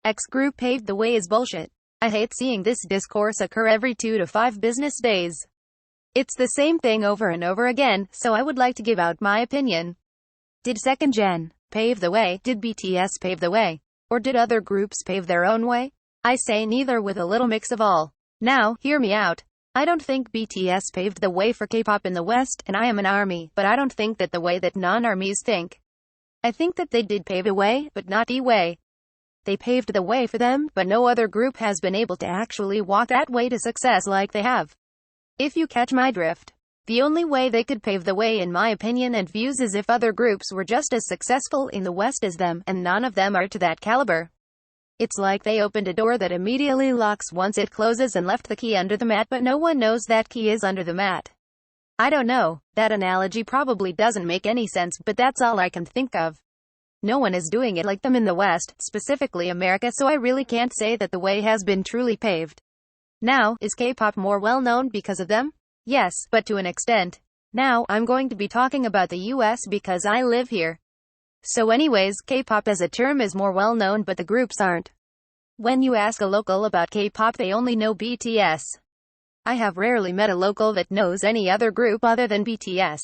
X group paved the way is bullshit. I hate seeing this discourse occur every 2 to 5 business days. It's the same thing over and over again, so I would like to give out my opinion. Did second gen pave the way? Did BTS pave the way? Or did other groups pave their own way? I say neither, with a little mix of all. Now, hear me out. I don't think BTS paved the way for K-pop in the West, and I am an ARMY, but I don't think that the way that non-ARMYs think. I think that they did pave a way, but not the way. They paved the way for them, but no other group has been able to actually walk that way to success like they have. If you catch my drift. The only way they could pave the way, in my opinion and views, is if other groups were just as successful in the West as them, and none of them are to that caliber. It's like they opened a door that immediately locks once it closes and left the key under the mat, but no one knows that key is under the mat. I don't know, that analogy probably doesn't make any sense, but that's all I can think of. No one is doing it like them in the West, specifically America, so I really can't say that the way has been truly paved. Now, is K-pop more well known because of them? Yes, but to an extent. Now, I'm going to be talking about the US because I live here. So anyways, K-pop as a term is more well known, but the groups aren't. When you ask a local about K-pop, they only know BTS. I have rarely met a local that knows any other group other than BTS.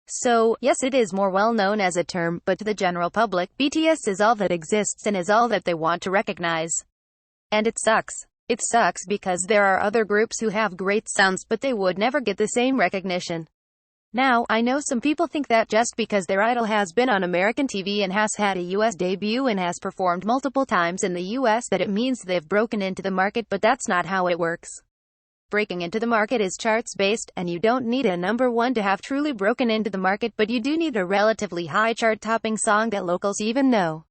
So, yes, it is more well known as a term, but to the general public, BTS is all that exists and is all that they want to recognize. And it sucks. It sucks because there are other groups who have great sounds, but they would never get the same recognition. Now, I know some people think that just because their idol has been on American TV and has had a US debut and has performed multiple times in the US that it means they've broken into the market, but that's not how it works. Breaking into the market is charts-based, and you don't need a number one to have truly broken into the market, but you do need a relatively high chart-topping song that locals even know.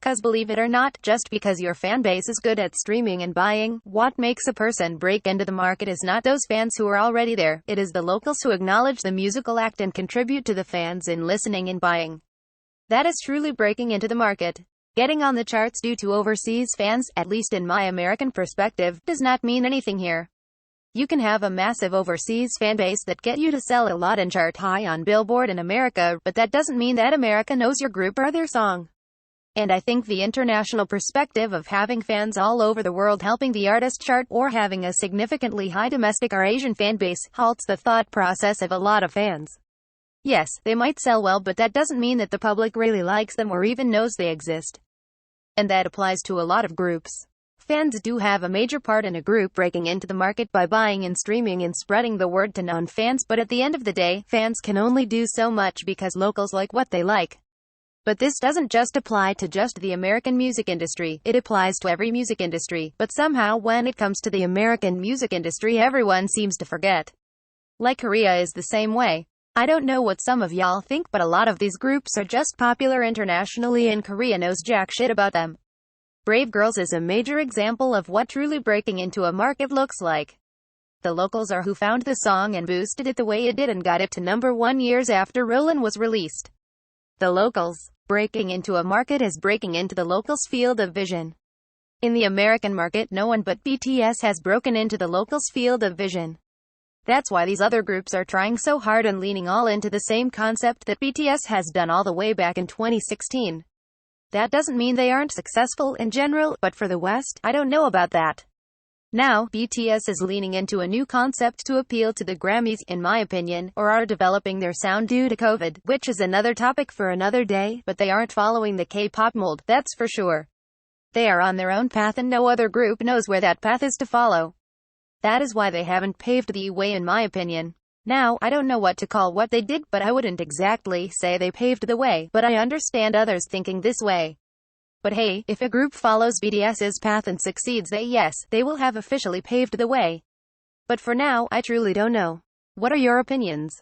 'Cause believe it or not, just because your fan base is good at streaming and buying, what makes a person break into the market is not those fans who are already there, it is the locals who acknowledge the musical act and contribute to the fans in listening and buying. That is truly breaking into the market. Getting on the charts due to overseas fans, at least in my American perspective, does not mean anything here. You can have a massive overseas fan base that get you to sell a lot and chart high on Billboard in America, but that doesn't mean that America knows your group or their song. And I think the international perspective of having fans all over the world helping the artist chart, or having a significantly high domestic or Asian fan base, halts the thought process of a lot of fans. Yes, they might sell well, but that doesn't mean that the public really likes them or even knows they exist. And that applies to a lot of groups. Fans do have a major part in a group breaking into the market by buying and streaming and spreading the word to non-fans, but at the end of the day, fans can only do so much because locals like what they like. But this doesn't just apply to just the American music industry, it applies to every music industry, but somehow when it comes to the American music industry everyone seems to forget. Like Korea is the same way. I don't know what some of y'all think, but a lot of these groups are just popular internationally and Korea knows jack shit about them. Brave Girls is a major example of what truly breaking into a market looks like. The locals are who found the song and boosted it the way it did and got it to number 1 years after Rollin' was released. The locals. Breaking into a market is breaking into the locals' field of vision. In the American market, no one but BTS has broken into the locals' field of vision. That's why these other groups are trying so hard and leaning all into the same concept that BTS has done all the way back in 2016. That doesn't mean they aren't successful in general, but for the West, I don't know about that. Now, BTS is leaning into a new concept to appeal to the Grammys, in my opinion, or are developing their sound due to COVID, which is another topic for another day, but they aren't following the K-pop mold, that's for sure. They are on their own path and no other group knows where that path is to follow. That is why they haven't paved the way, in my opinion. Now, I don't know what to call what they did, but I wouldn't exactly say they paved the way, but I understand others thinking this way. But hey, if a group follows BTS's path and succeeds, they will have officially paved the way. But for now, I truly don't know. What are your opinions?